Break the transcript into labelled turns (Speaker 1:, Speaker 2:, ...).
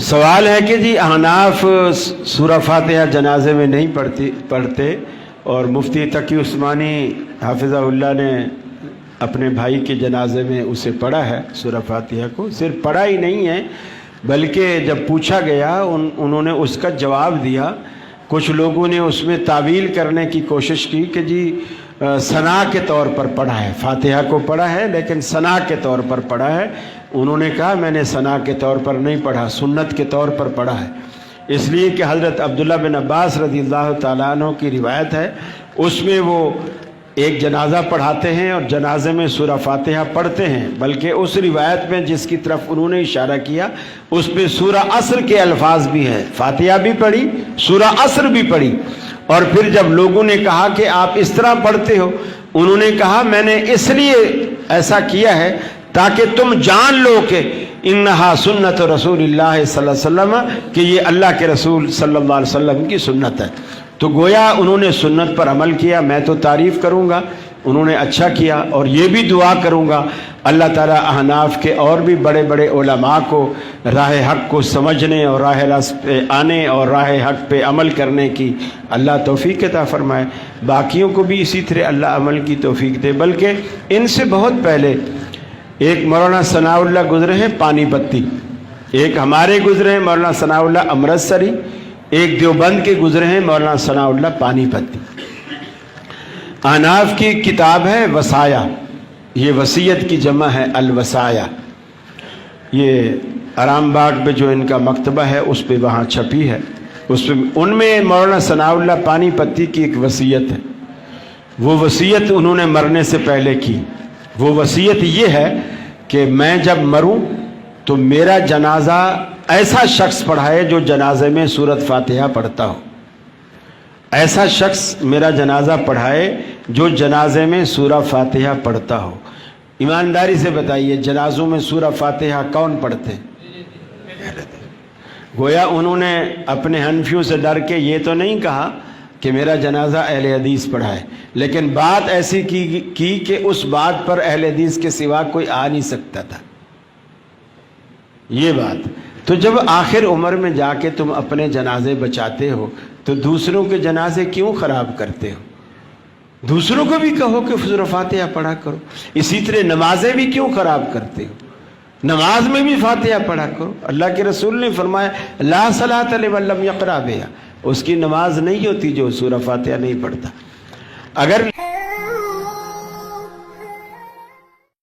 Speaker 1: سوال ہے کہ جی احناف سورہ فاتحہ جنازے میں نہیں پڑھتے اور مفتی تقی عثمانی حافظہ اللہ نے اپنے بھائی کے جنازے میں اسے پڑھا ہے سورہ فاتحہ کو. صرف پڑھا ہی نہیں ہے بلکہ جب پوچھا گیا انہوں نے اس کا جواب دیا. کچھ لوگوں نے اس میں تعویل کرنے کی کوشش کی کہ جی ثنا کے طور پر پڑھا ہے, فاتحہ کو پڑھا ہے لیکن ثنا کے طور پر پڑھا ہے. انہوں نے کہا میں نے ثنا کے طور پر نہیں پڑھا, سنت کے طور پر پڑھا ہے. اس لیے کہ حضرت عبداللہ بن عباس رضی اللہ تعالیٰ عنہ کی روایت ہے, اس میں وہ ایک جنازہ پڑھاتے ہیں اور جنازے میں سورہ فاتحہ پڑھتے ہیں. بلکہ اس روایت میں جس کی طرف انہوں نے اشارہ کیا اس پہ سورہ عصر کے الفاظ بھی ہیں, فاتحہ بھی پڑھی, سورہ عصر بھی پڑھی. اور پھر جب لوگوں نے کہا کہ آپ اس طرح پڑھتے ہو, انہوں نے کہا میں نے اس لیے ایسا کیا ہے تاکہ تم جان لو کہ انہا سنت رسول اللہ صلی اللہ علیہ وسلم, کہ یہ اللہ کے رسول صلی اللہ علیہ وسلم کی سنت ہے. تو گویا انہوں نے سنت پر عمل کیا. میں تو تعریف کروں گا, انہوں نے اچھا کیا, اور یہ بھی دعا کروں گا اللہ تعالیٰ احناف کے اور بھی بڑے بڑے علماء کو راہ حق کو سمجھنے اور راہ راست پہ آنے اور راہ حق پہ عمل کرنے کی اللہ توفیق عطا فرمائے. باقیوں کو بھی اسی طرح اللہ عمل کی توفیق دے. بلکہ ان سے بہت پہلے ایک مولانا ثناء اللہ گزرے ہیں پانی پتی, ایک ہمارے گزرے ہیں مولانا ثناء اللہ امرتسری, ایک دیوبند کے گزرے ہیں مولانا ثناء اللہ پانی پتی. احناف کی کتاب ہے وصایا, یہ وصیت کی جمع ہے الوصایا. یہ آرام باغ پہ جو ان کا مکتبہ ہے اس پہ وہاں چھپی ہے. ان میں مولانا ثناء اللہ پانی پتی کی ایک وصیت ہے. وہ وصیت انہوں نے مرنے سے پہلے کی. وہ وصیت یہ ہے کہ میں جب مروں تو میرا جنازہ ایسا شخص پڑھائے جو جنازے میں سورۃ فاتحہ پڑھتا ہو. ایسا شخص میرا جنازہ پڑھائے جو جنازے میں سورہ فاتحہ پڑھتا ہو. ایمانداری سے بتائیے جنازوں میں سورہ فاتحہ کون پڑھتے ہیں؟ گویا انہوں نے اپنے حنفیوں سے ڈر کے یہ تو نہیں کہا کہ میرا جنازہ اہل حدیث پڑھائے, لیکن بات ایسی کی کہ اس بات پر اہل حدیث کے سوا کوئی آ نہیں سکتا تھا. یہ بات تو جب آخر عمر میں جا کے تم اپنے جنازے بچاتے ہو تو دوسروں کے جنازے کیوں خراب کرتے ہو؟ دوسروں کو بھی کہو کہ سورہ فاتحہ پڑھا کرو. اسی طرح نمازیں بھی کیوں خراب کرتے ہو؟ نماز میں بھی فاتحہ پڑھا کرو. اللہ کے رسول نے فرمایا لا صلاۃ لمن لم یقرأ بہا, اس کی نماز نہیں ہوتی جو سورہ فاتحہ نہیں پڑھتا. اگر